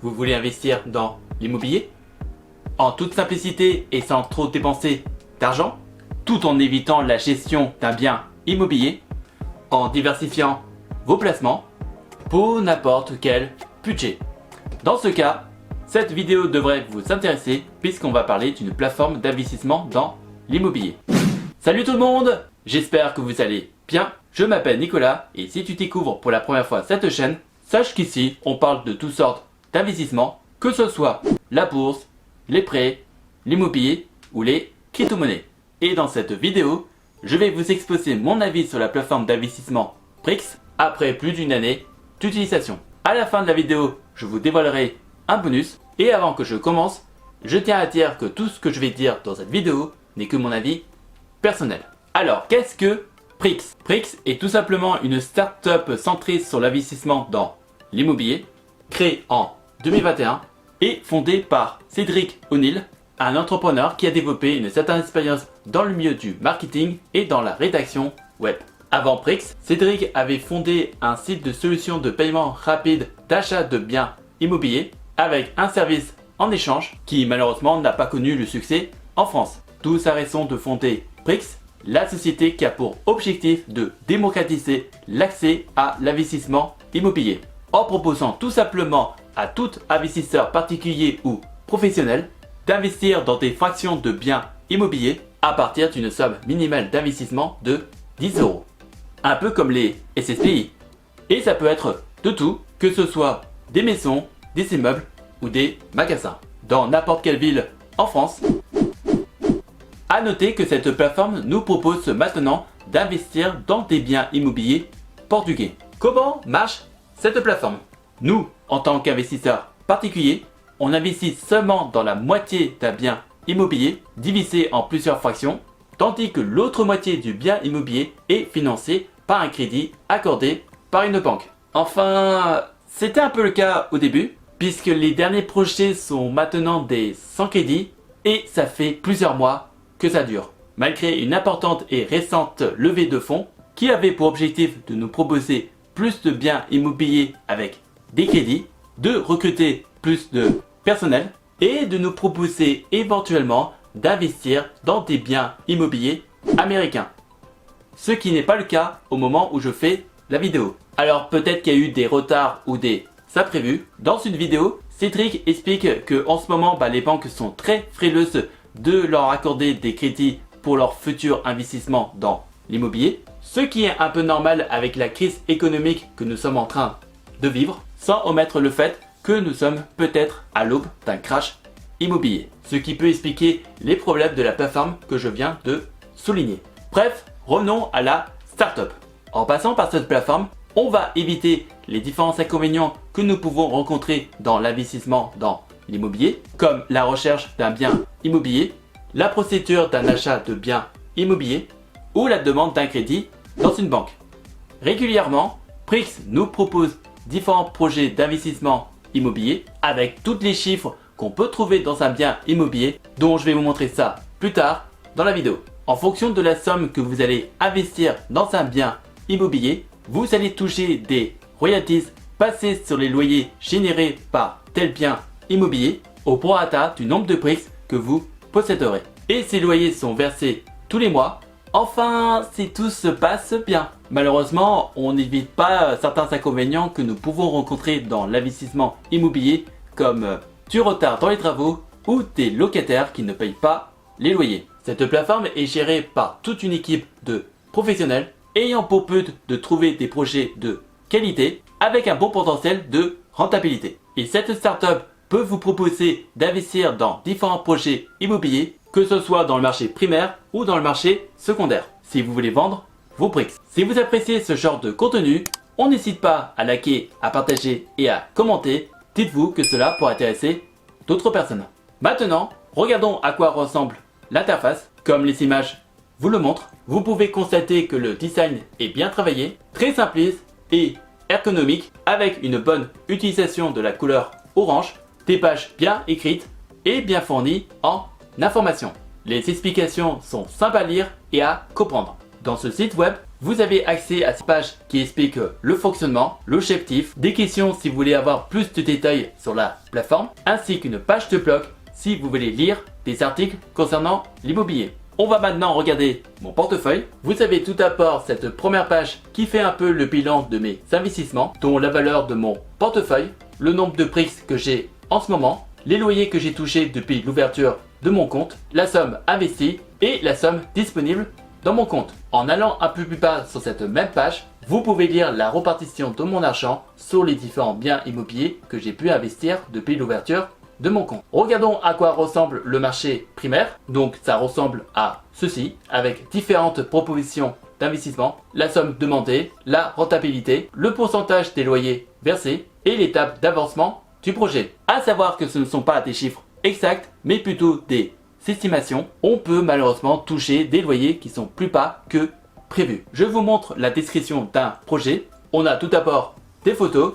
Vous voulez investir dans l'immobilier? En toute simplicité et sans trop dépenser d'argent, tout en évitant la gestion d'un bien immobilier, en diversifiant vos placements pour n'importe quel budget. Dans ce cas, cette vidéo devrait vous intéresser puisqu'on va parler d'une plateforme d'investissement dans l'immobilier. Salut tout le monde, j'espère que vous allez bien. Je m'appelle Nicolas et si tu découvres pour la première fois cette chaîne, sache qu'ici on parle de toutes sortes d'investissements, que ce soit la bourse, les prêts, l'immobilier ou les crypto-monnaies. Et dans cette vidéo, je vais vous exposer mon avis sur la plateforme d'investissement Prix après plus d'une année d'utilisation. À la fin de la vidéo, je vous dévoilerai un bonus. Et avant que je commence, je tiens à dire que tout ce que je vais dire dans cette vidéo n'est que mon avis personnel. Alors, qu'est-ce que Prix? Prix est tout simplement une start-up centrée sur l'investissement dans l'immobilier, créée en 2021 et fondée par Cédric O'Neill, un entrepreneur qui a développé une certaine expérience dans le milieu du marketing et dans la rédaction web. Avant Prix, Cédric avait fondé un site de solutions de paiement rapide d'achat de biens immobiliers avec un service en échange qui malheureusement n'a pas connu le succès en France. D'où sa raison de fonder Prix, la société qui a pour objectif de démocratiser l'accès à l'investissement immobilier en proposant tout simplement à tout investisseur particulier ou professionnel d'investir dans des fractions de biens immobiliers à partir d'une somme minimale d'investissement de 10 euros. Un peu comme les SSPI. Et ça peut être de tout, que ce soit des maisons, des immeubles ou des magasins. Dans n'importe quelle ville en France. A noter que cette plateforme nous propose maintenant d'investir dans des biens immobiliers portugais. Comment marche cette plateforme? Nous, en tant qu'investisseurs particuliers, on investit seulement dans la moitié d'un bien immobilier divisé en plusieurs fractions, tandis que l'autre moitié du bien immobilier est financée par un crédit accordé par une banque. Enfin, c'était un peu le cas au début, puisque les derniers projets sont maintenant des sans crédit et ça fait plusieurs mois que ça dure. Malgré une importante et récente levée de fonds qui avait pour objectif de nous proposer plus de biens immobiliers avec des crédits, de recruter plus de personnel et de nous proposer éventuellement d'investir dans des biens immobiliers américains. Ce qui n'est pas le cas au moment où je fais la vidéo. Alors peut-être qu'il y a eu des retards ou des imprévus. Dans une vidéo, Cédric explique que en ce moment les banques sont très frileuses de leur accorder des crédits pour leur futur investissement dans l'immobilier. Ce qui est un peu normal avec la crise économique que nous sommes en train de vivre, sans omettre le fait que nous sommes peut-être à l'aube d'un crash immobilier. Ce qui peut expliquer les problèmes de la plateforme que je viens de souligner. Bref, revenons à la startup. En passant par cette plateforme, on va éviter les différents inconvénients que nous pouvons rencontrer dans l'investissement dans l'immobilier, comme la recherche d'un bien immobilier, la procédure d'un achat de biens immobiliers ou la demande d'un crédit dans une banque. Régulièrement, Prix nous propose différents projets d'investissement immobilier avec tous les chiffres qu'on peut trouver dans un bien immobilier dont je vais vous montrer ça plus tard dans la vidéo. En fonction de la somme que vous allez investir dans un bien immobilier, vous allez toucher des royalties passées sur les loyers générés par tel bien immobilier au prorata du nombre de prix que vous posséderez. Et ces loyers sont versés tous les mois. Enfin, si tout se passe bien. Malheureusement, on n'évite pas certains inconvénients que nous pouvons rencontrer dans l'investissement immobilier comme du retard dans les travaux ou des locataires qui ne payent pas les loyers. Cette plateforme est gérée par toute une équipe de professionnels ayant pour but de trouver des projets de qualité avec un bon potentiel de rentabilité. Et cette startup peut vous proposer d'investir dans différents projets immobiliers, que ce soit dans le marché primaire ou dans le marché secondaire, si vous voulez vendre vos Prix. Si vous appréciez ce genre de contenu, on n'hésite pas à liker, à partager et à commenter. Dites-vous que cela pourrait intéresser d'autres personnes. Maintenant, regardons à quoi ressemble l'interface. Comme les images vous le montrent, vous pouvez constater que le design est bien travaillé, très simpliste et ergonomique, avec une bonne utilisation de la couleur orange, des pages bien écrites et bien fournies en informations. Les explications sont simples à lire et à comprendre. Dans ce site web, vous avez accès à cette page qui explique le fonctionnement, l'objectif, des questions si vous voulez avoir plus de détails sur la plateforme, ainsi qu'une page de blog si vous voulez lire des articles concernant l'immobilier. On va maintenant regarder mon portefeuille. Vous avez tout d'abord cette première page qui fait un peu le bilan de mes investissements, dont la valeur de mon portefeuille, le nombre de prix que j'ai en ce moment, les loyers que j'ai touchés depuis l'ouverture de mon compte, la somme investie et la somme disponible dans mon compte. En allant un peu plus bas sur cette même page, vous pouvez lire la répartition de mon argent sur les différents biens immobiliers que j'ai pu investir depuis l'ouverture de mon compte. Regardons à quoi ressemble le marché primaire. Donc ça ressemble à ceci, avec différentes propositions d'investissement, la somme demandée, la rentabilité, le pourcentage des loyers versés et l'étape d'avancement du projet. À savoir que ce ne sont pas des chiffres exacts, mais plutôt des estimations. On peut malheureusement toucher des loyers qui sont plus bas que prévu. Je vous montre la description d'un projet. On a tout d'abord des photos,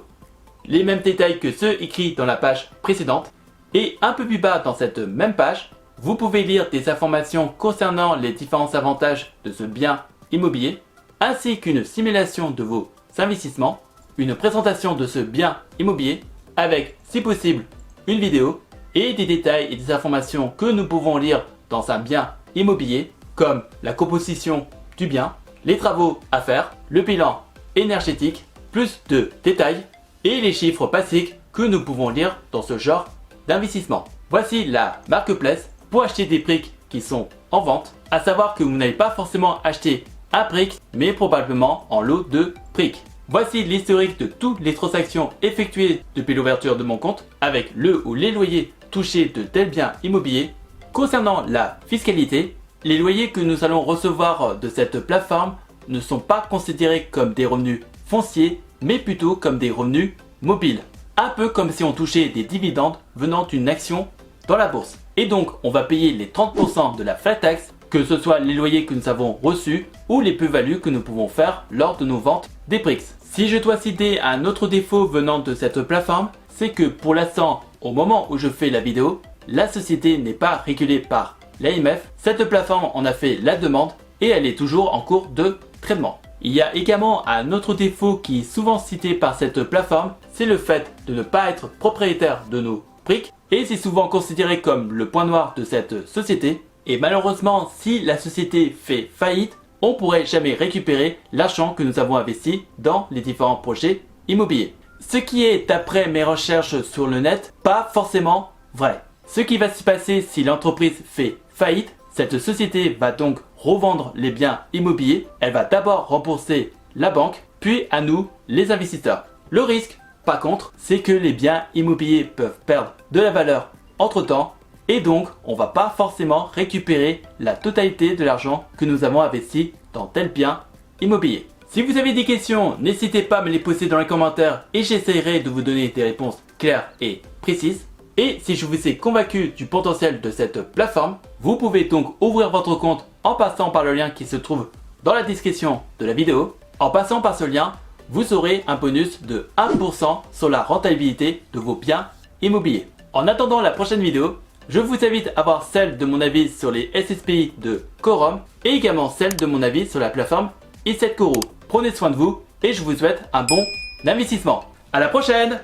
les mêmes détails que ceux écrits dans la page précédente. Et un peu plus bas dans cette même page, vous pouvez lire des informations concernant les différents avantages de ce bien immobilier, ainsi qu'une simulation de vos investissements, une présentation de ce bien immobilier, avec, si possible, une vidéo, et des détails et des informations que nous pouvons lire dans un bien immobilier, comme la composition du bien, les travaux à faire, le bilan énergétique, plus de détails, et les chiffres basiques que nous pouvons lire dans ce genre d'investissement. Voici la marketplace pour acheter des briques qui sont en vente. À savoir que vous n'allez pas forcément acheter un brique, mais probablement en lot de briques. Voici l'historique de toutes les transactions effectuées depuis l'ouverture de mon compte, avec le ou les loyers touchés de tels biens immobiliers. Concernant la fiscalité, les loyers que nous allons recevoir de cette plateforme ne sont pas considérés comme des revenus fonciers, mais plutôt comme des revenus mobiles. Un peu comme si on touchait des dividendes venant d'une action dans la bourse. Et donc, on va payer les 30% de la flat tax, que ce soit les loyers que nous avons reçus ou les plus-values que nous pouvons faire lors de nos ventes des briques. Si je dois citer un autre défaut venant de cette plateforme, c'est que pour l'instant, au moment où je fais la vidéo, la société n'est pas régulée par l'AMF. Cette plateforme en a fait la demande et elle est toujours en cours de traitement. Il y a également un autre défaut qui est souvent cité par cette plateforme, c'est le fait de ne pas être propriétaire de nos briques et c'est souvent considéré comme le point noir de cette société. Et malheureusement, si la société fait faillite, on ne pourrait jamais récupérer l'argent que nous avons investi dans les différents projets immobiliers. Ce qui est, d'après mes recherches sur le net, pas forcément vrai. Ce qui va se passer si l'entreprise fait faillite, cette société va donc revendre les biens immobiliers. Elle va d'abord rembourser la banque, puis à nous, les investisseurs. Le risque, par contre, c'est que les biens immobiliers peuvent perdre de la valeur entre-temps et donc on ne va pas forcément récupérer la totalité de l'argent que nous avons investi dans tel bien immobilier. Si vous avez des questions, n'hésitez pas à me les poser dans les commentaires et j'essaierai de vous donner des réponses claires et précises. Et si je vous ai convaincu du potentiel de cette plateforme, vous pouvez donc ouvrir votre compte en passant par le lien qui se trouve dans la description de la vidéo. En passant par ce lien, vous aurez un bonus de 1% sur la rentabilité de vos biens immobiliers. En attendant la prochaine vidéo, je vous invite à voir celle de mon avis sur les SSPI de Quorum et également celle de mon avis sur la plateforme i7Guru. Prenez soin de vous et je vous souhaite un bon investissement. À la prochaine!